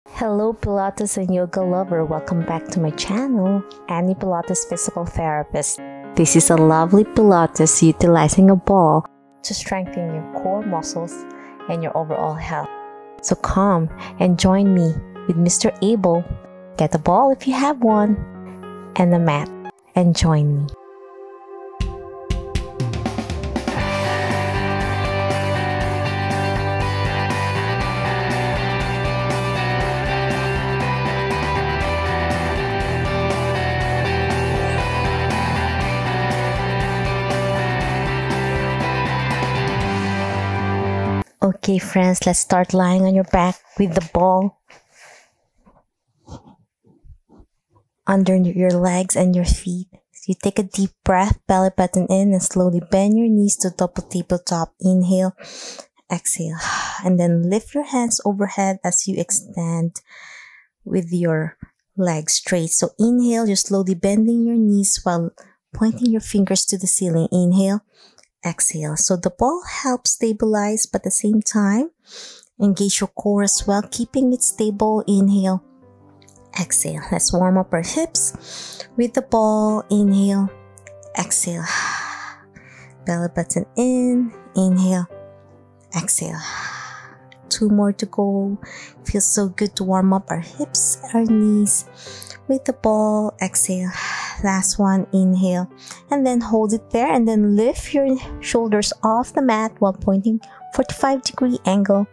Hello Pilates and yoga lover, welcome back to my channel, Annie Pilates Physical Therapist. This is a lovely Pilates utilizing a ball to strengthen your core muscles and your overall health. So come and join me with Mr. Abel. Get a ball if you have one and a mat and join me. Okay friends, let's start lying on your back with the ball under your legs and your feet. So you take a deep breath, belly button in, and slowly bend your knees to double tabletop. Inhale, exhale, and then lift your hands overhead as you extend with your legs straight. So inhale, you're slowly bending your knees while pointing your fingers to the ceiling. Inhale, exhale. So the ball helps stabilize, but at the same time engage your core as well, keeping it stable. Inhale, exhale. Let's warm up our hips with the ball. Inhale, exhale, belly button in. Inhale, exhale. 2 more to go. Feels so good to warm up our hips, our knees with the ball. Exhale. Last one. Inhale, and then hold it there, and then lift your shoulders off the mat while pointing 45-degree angle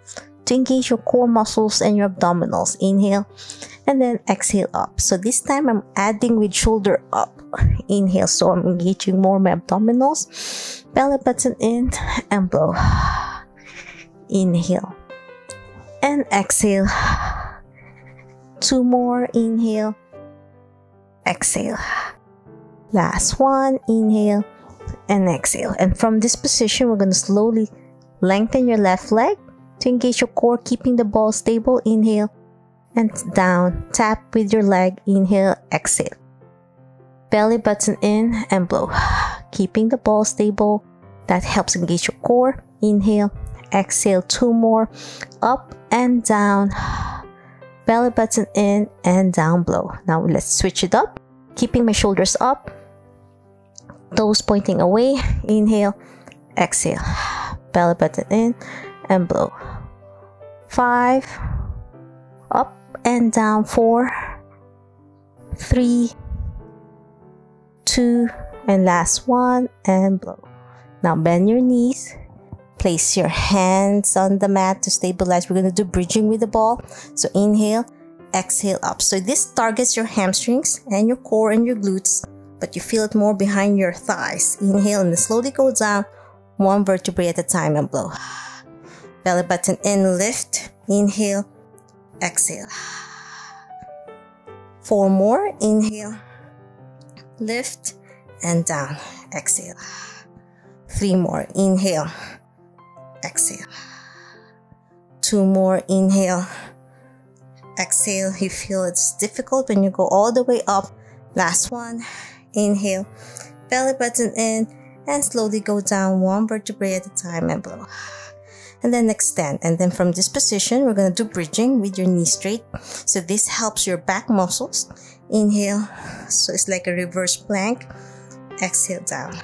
to engage your core muscles and your abdominals. Inhale, and then exhale up. So this time I'm adding with shoulder up. Inhale, so I'm engaging more my abdominals. Belly button in and blow. Inhale and exhale. 2 more. Inhale, exhale. Last one. Inhale and exhale. And from this position, we're going to slowly lengthen your left leg to engage your core, keeping the ball stable. Inhale and down. Tap with your leg. Inhale, exhale. Belly button in and blow. Keeping the ball stable. That helps engage your core. Inhale, exhale. 2 more. Up and down. Belly button in and down, blow. Now let's switch it up. Keeping my shoulders up, toes pointing away. Inhale, exhale. Belly button in and blow. 5, up and down. 4, 3, 2, and last one, and blow. Now bend your knees. Place your hands on the mat to stabilize. We're going to do bridging with the ball. So inhale, exhale up. So this targets your hamstrings and your core and your glutes, but you feel it more behind your thighs. Inhale and then slowly go down 1 vertebrae at a time and blow. Belly button in, lift. Inhale, exhale. 4 more. Inhale, lift and down. Exhale. 3 more. Inhale, exhale. 2 more. Inhale, exhale. You feel it's difficult when you go all the way up. Last one. Inhale, belly button in, and slowly go down 1 vertebrae at a time and blow. And then extend. And then from this position, we're going to do bridging with your knees straight. So this helps your back muscles. Inhale, so it's like a reverse plank. Exhale, down.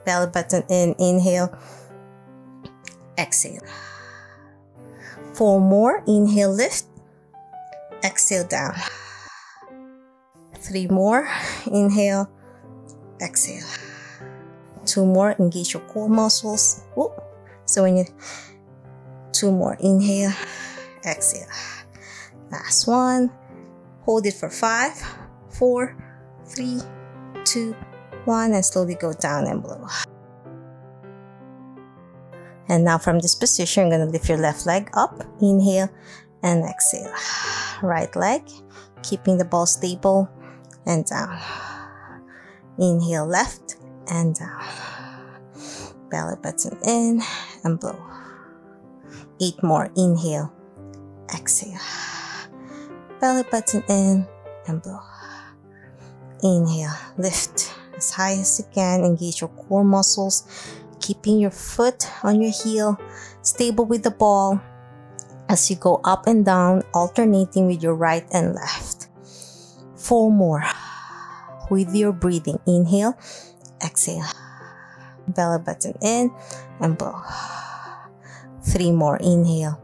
Belly button in. Inhale, exhale. 4 more. Inhale, lift. Exhale, down. 3 more. Inhale, exhale. 2 more. Engage your core muscles. Whoop. So when you 2 more. Inhale, exhale. Last one. Hold it for 5, 4, 3, 2, 1, and slowly go down and blow. And now from this position, you're going to lift your left leg up. Inhale and exhale. Right leg, keeping the ball stable and down. Inhale, left and down. Belly button in and blow. 8 more. Inhale, exhale. Belly button in and blow. Inhale, lift as high as you can. Engage your core muscles, keeping your foot on your heel, stable with the ball. as you go up and down, alternating with your right and left. 4 more. With your breathing, inhale, exhale. Belly button in and blow. 3 more. Inhale,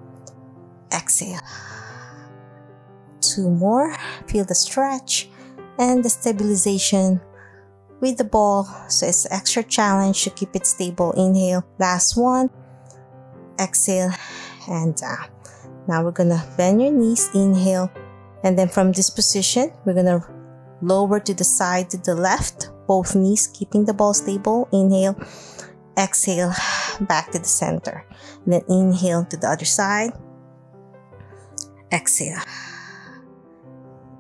exhale. 2 more. Feel the stretch and the stabilization with the ball. So it's extra challenge to keep it stable. Inhale. Last one. Exhale and down. Now we're gonna bend your knees. Inhale. And then from this position, we're gonna lower to the side to the left. Both knees, keeping the ball stable. Inhale. Exhale. Back to the center. And then inhale to the other side. Exhale.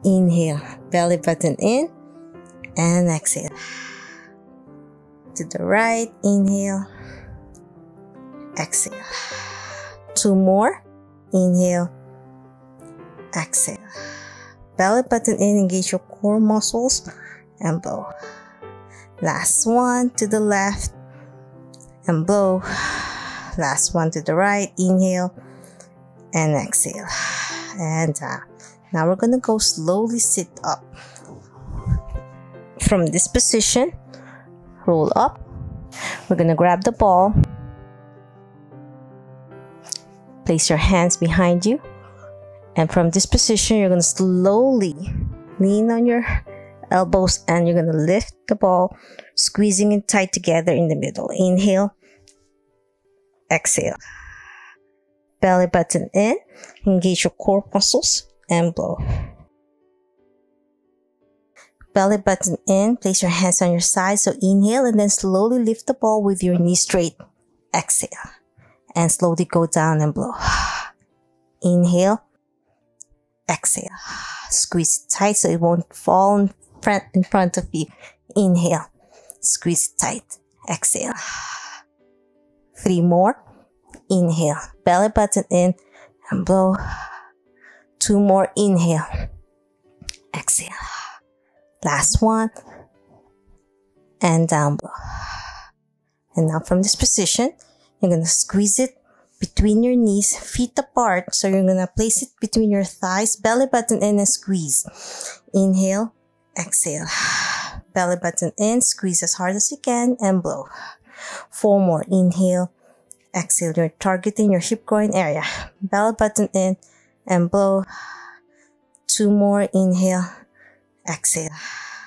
Inhale. Belly button in. And exhale. To the right. Inhale. Exhale. 2 more. Inhale. Exhale. Belly button in. Engage your core muscles. And blow. Last one to the left. And blow. Last one to the right. Inhale. And exhale. And down. Now we're going to go slowly sit up. From this position, roll up. We're going to grab the ball. Place your hands behind you. And from this position, you're going to slowly lean on your elbows and you're going to lift the ball, squeezing it tight together in the middle. Inhale. Exhale. Belly button in. Engage your core muscles and blow. Belly button in. Place your hands on your side. So inhale and then slowly lift the ball with your knees straight. Exhale. And slowly go down and blow. Inhale. Exhale. Squeeze it tight so it won't fall in front of you. Inhale. Squeeze it tight. Exhale. 3 more. Inhale. Belly button in and blow. 2 more. Inhale. Exhale. Last one. And down blow. And now from this position, you're going to squeeze it between your knees, feet apart. So you're going to place it between your thighs, belly button in and squeeze. Inhale, exhale. Belly button in, squeeze as hard as you can and blow. 4 more. Inhale, exhale. You're targeting your hip groin area. Belly button in and blow. 2 more. Inhale, exhale.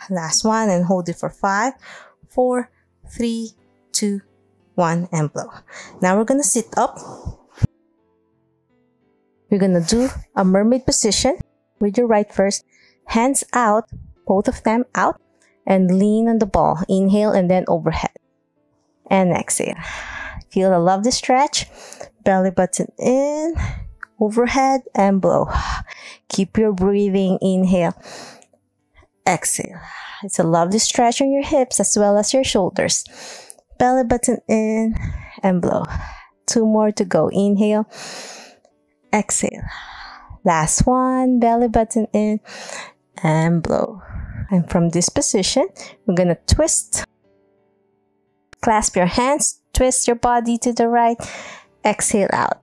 Last one and hold it for 5, 4, 3, 2, 1 and blow. Now we're going to sit up. We're going to do a mermaid position with your right first. Hands out, both of them out, and lean on the ball. Inhale and then overhead. And exhale. Feel the lovely stretch. Belly button in, overhead and blow. Keep your breathing. Inhale. Exhale. It's a lovely stretch on your hips as well as your shoulders. Belly button in and blow. 2 more to go. Inhale. Exhale. Last one. Belly button in and blow. And from this position, we're going to twist. Clasp your hands. Twist your body to the right. Exhale out.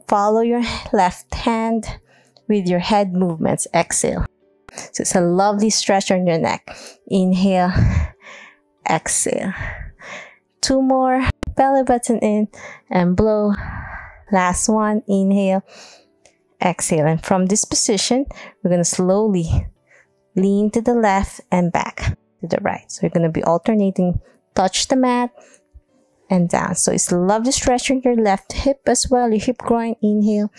Follow your left hand with your head movements. Exhale. So it's a lovely stretch on your neck. Inhale. Exhale. 2 more. Belly button in and blow. Last one. Inhale. Exhale. And from this position, we're going to slowly lean to the left and back to the right. So you're going to be alternating. Touch the mat and down. So it's a lovely stretch on your left hip as well. Your hip groin. Inhale.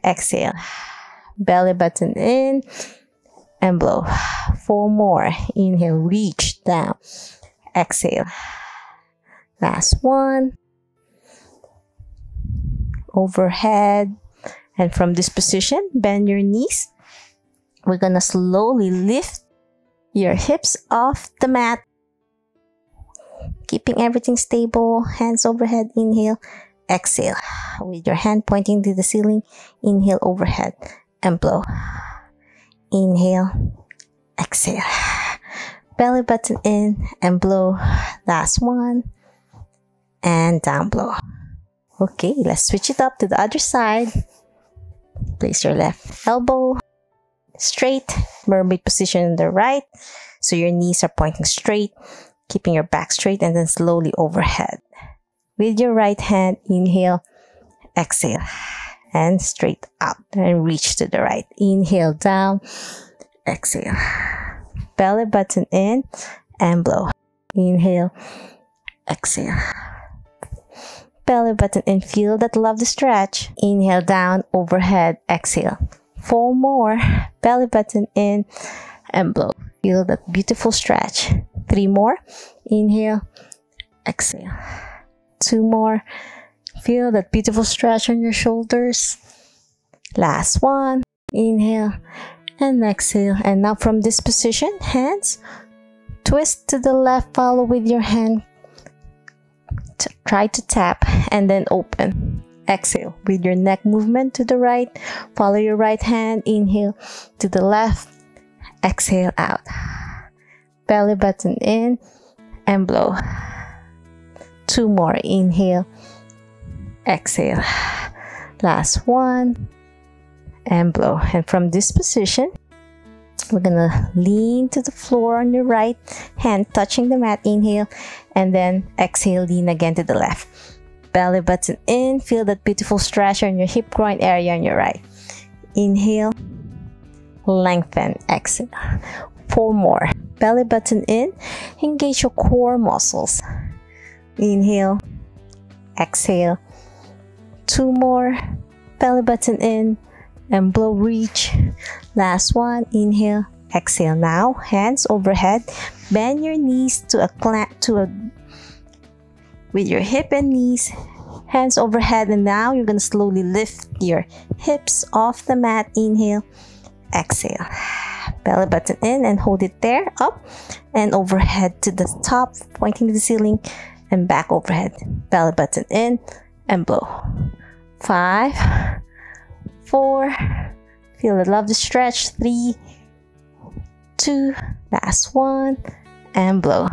Exhale. Belly button in and blow. 4 more. Inhale. Reach down. Exhale. Last one. Overhead. And from this position, bend your knees. We're going to slowly lift your hips off the mat. Keeping everything stable. Hands overhead. Inhale. Exhale. With your hand pointing to the ceiling. Inhale overhead and blow. Inhale. Exhale. Belly button in and blow. Last one. And down blow. Okay, let's switch it up to the other side. Place your left elbow straight, mermaid position on the right. So your knees are pointing straight, keeping your back straight, and then slowly overhead. With your right hand, inhale, exhale, and straight out and reach to the right. Inhale, down, exhale. Belly button in and blow. Inhale, exhale. Belly button in, feel that lovely stretch. Inhale, down, overhead, exhale. 4 more. Belly button in and blow. Feel that beautiful stretch. 3 more. Inhale, exhale. 2 more. Feel that beautiful stretch on your shoulders. Last one. Inhale and exhale. And now from this position, hands twist to the left, follow with your hand. Try to tap and then open. Exhale with your neck movement to the right. Follow your right hand. Inhale to the left. Exhale out. Belly button in and blow. 2 more. Inhale. Exhale. Last one. And blow. And from this position, we're gonna lean to the floor on your right hand, touching the mat. Inhale. And then exhale, lean again to the left. Belly button in. Feel that beautiful stretch on your hip groin area on your right. Inhale. Lengthen. Exhale. 4 more. Belly button in. Engage your core muscles. Inhale. Exhale. 2 more. Belly button in and blow, reach. Last one. Inhale. Exhale. Now hands overhead. Bend your knees with your hip and knees, hands overhead, and now you're going to slowly lift your hips off the mat. Inhale, exhale. Belly button in and hold it there, up and overhead to the top, pointing to the ceiling, and back overhead. Belly button in and blow. 5, 4, feel the lovely stretch. 3, 2, last one, and blow.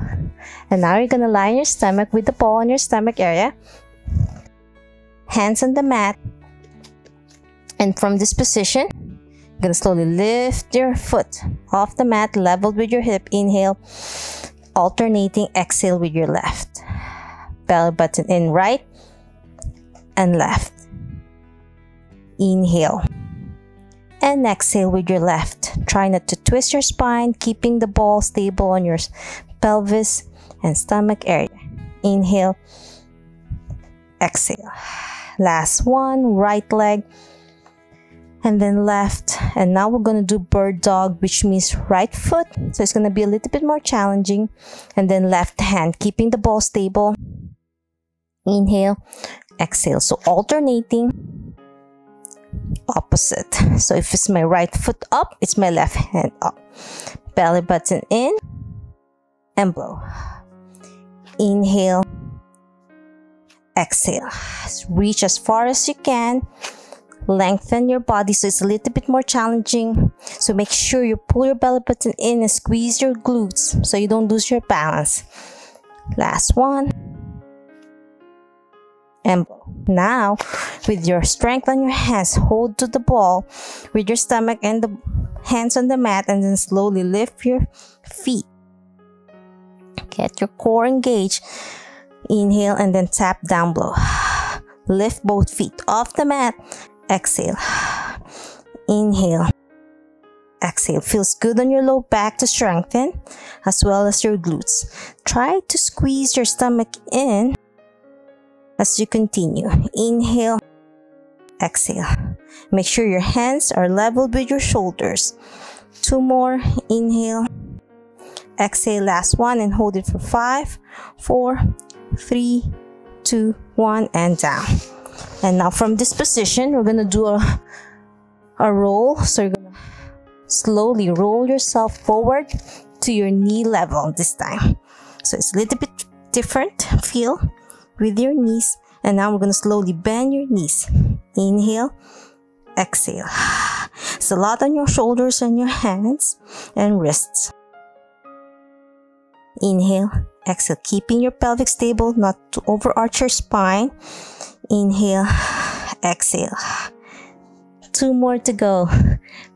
And now you're gonna lie on your stomach with the ball on your stomach area, hands on the mat, and from this position you're gonna slowly lift your foot off the mat, leveled with your hip. Inhale, alternating, exhale with your left. Belly button in, right and left. Inhale and exhale with your left. Try not to twist your spine, keeping the ball stable on your pelvis and stomach area. Inhale, exhale. Last one, right leg and then left. And now we're going to do bird dog, which means right foot, so it's going to be a little bit more challenging, and then left hand, keeping the ball stable. Inhale, exhale. So alternating, opposite. So if it's my right foot up, it's my left hand up. Belly button in and blow. Inhale, exhale. Reach as far as you can. Lengthen your body so it's a little bit more challenging. So make sure you pull your belly button in and squeeze your glutes so you don't lose your balance. Last one. And blow. Now, with your strength on your hands, hold to the ball with your stomach and the hands on the mat, and then slowly lift your feet. Get your core engaged. Inhale and then tap down, blow. Lift both feet off the mat. Exhale. Inhale. Exhale. Feels good on your low back to strengthen, as well as your glutes. Try to squeeze your stomach in as you continue. Inhale. Exhale. Make sure your hands are leveled with your shoulders. 2 more. Inhale. Exhale. Last one, and hold it for 5, 4, 3, 2, 1, and down. And now from this position, we're gonna do a roll. So you're gonna slowly roll yourself forward to your knee level this time. So it's a little bit different feel with your knees. And now we're gonna slowly bend your knees. Inhale, exhale. It's a lot on your shoulders and your hands and wrists. Inhale, exhale, keeping your pelvic stable, not to overarch your spine. Inhale, exhale. 2 more to go.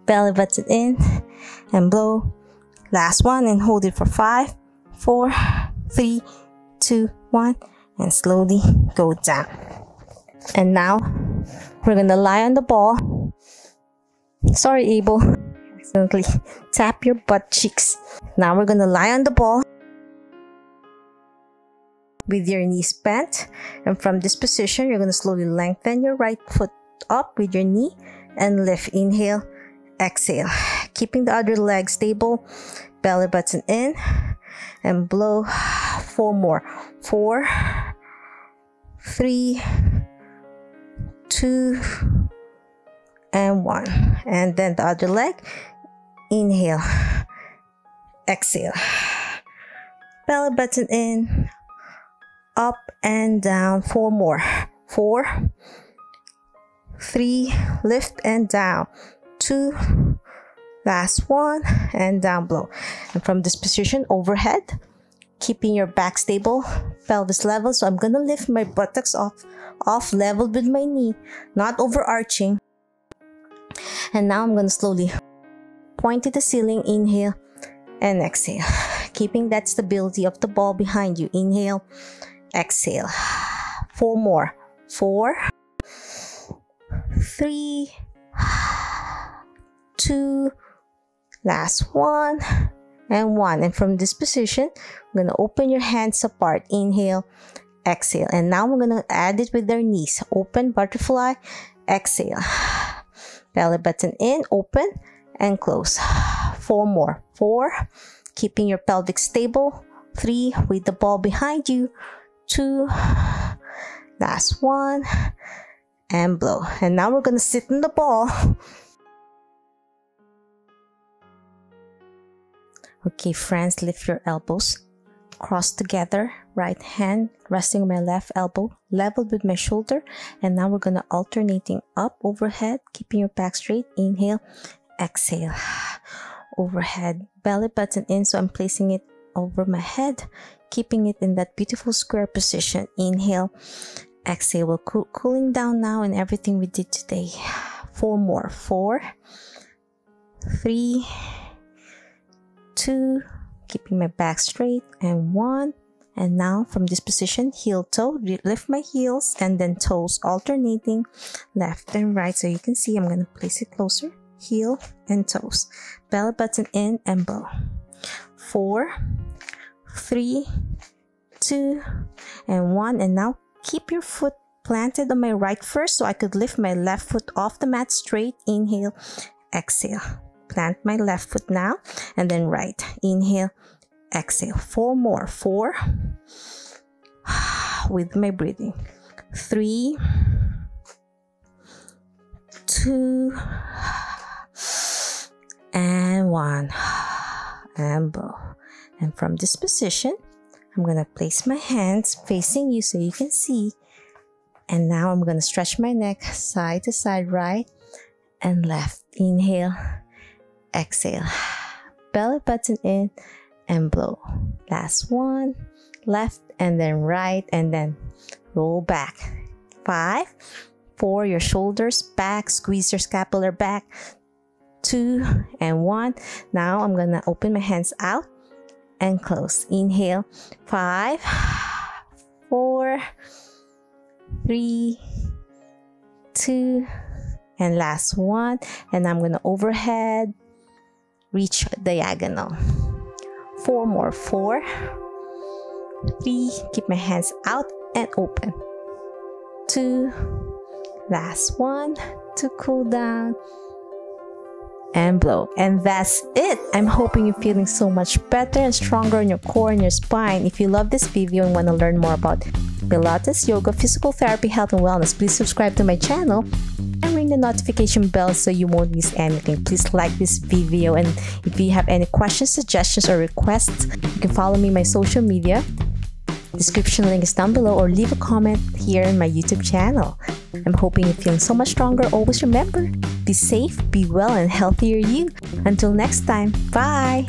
Belly button in and blow. Last one, and hold it for 5, 4, 3, 2, 1, and slowly go down. And now we're gonna lie on the ball. Sorry, Abel, accidentally tap your butt cheeks. Now we're gonna lie on the ball with your knees bent, and from this position you're gonna slowly lengthen your right foot up with your knee and lift. Inhale, exhale, keeping the other leg stable. Belly button in and blow. 4 more. 4, 3, 2, and 1. And then the other leg. Inhale, exhale, belly button in, up and down. 4 more. 4, 3, lift and down. 2, last one, and down below. And from this position, overhead, keeping your back stable, pelvis level. So I'm gonna lift my buttocks off level with my knee, not overarching. And now I'm gonna slowly point to the ceiling. Inhale and exhale, keeping that stability of the ball behind you. Inhale, exhale. 4 more. 4, 3, 2, last one, and 1. And from this position, we're going to open your hands apart. Inhale, exhale. And now we're going to add it with our knees. Open, butterfly, exhale. Belly button in, open, and close. 4 more. 4, keeping your pelvic stable. 3, with the ball behind you. 2, last one, and blow. And now we're going to sit on the ball. Okay, friends, lift your elbows, cross together, right hand resting on my left elbow, leveled with my shoulder. And now we're gonna alternating up, overhead, keeping your back straight. Inhale, exhale, overhead, belly button in, so I'm placing it over my head, keeping it in that beautiful square position. Inhale, exhale. We're cooling down now and everything we did today. 4 more. 4, 3, 2, keeping my back straight, and 1. And now from this position, heel toe, lift my heels and then toes alternating left and right. So you can see I'm going to place it closer. Heel and toes, belly button in and blow. 4, 3, 2, and 1. And now keep your foot planted on my right first so I could lift my left foot off the mat straight. Inhale, exhale. Plant my left foot now, and then right. Inhale, exhale. 4 more. 4, with my breathing. 3, 2, and 1, and blow. And from this position, I'm gonna place my hands facing you so you can see. And now I'm gonna stretch my neck side to side, right and left. Inhale, exhale, belly button in and blow. Last one, left and then right, and then roll back. 5, 4, your shoulders back, squeeze your scapular back. 2 and 1. Now I'm gonna open my hands out and close. Inhale, 5, 4, 3, 2, and last one. And I'm gonna overhead reach diagonal. 4 more. 4, 3, keep my hands out and open. 2, last one to cool down and blow. And that's it. I'm hoping you're feeling so much better and stronger in your core and your spine. If you love this video and want to learn more about Pilates, yoga, physical therapy, health and wellness, please subscribe to my channel and ring the notification bell so you won't miss anything. Please like this video, and if you have any questions, suggestions, or requests, you can follow me on my social media. Description link is down below, or leave a comment here in my YouTube channel. I'm hoping you're feeling so much stronger. Always remember, be safe, be well, and healthier you. Until next time, bye!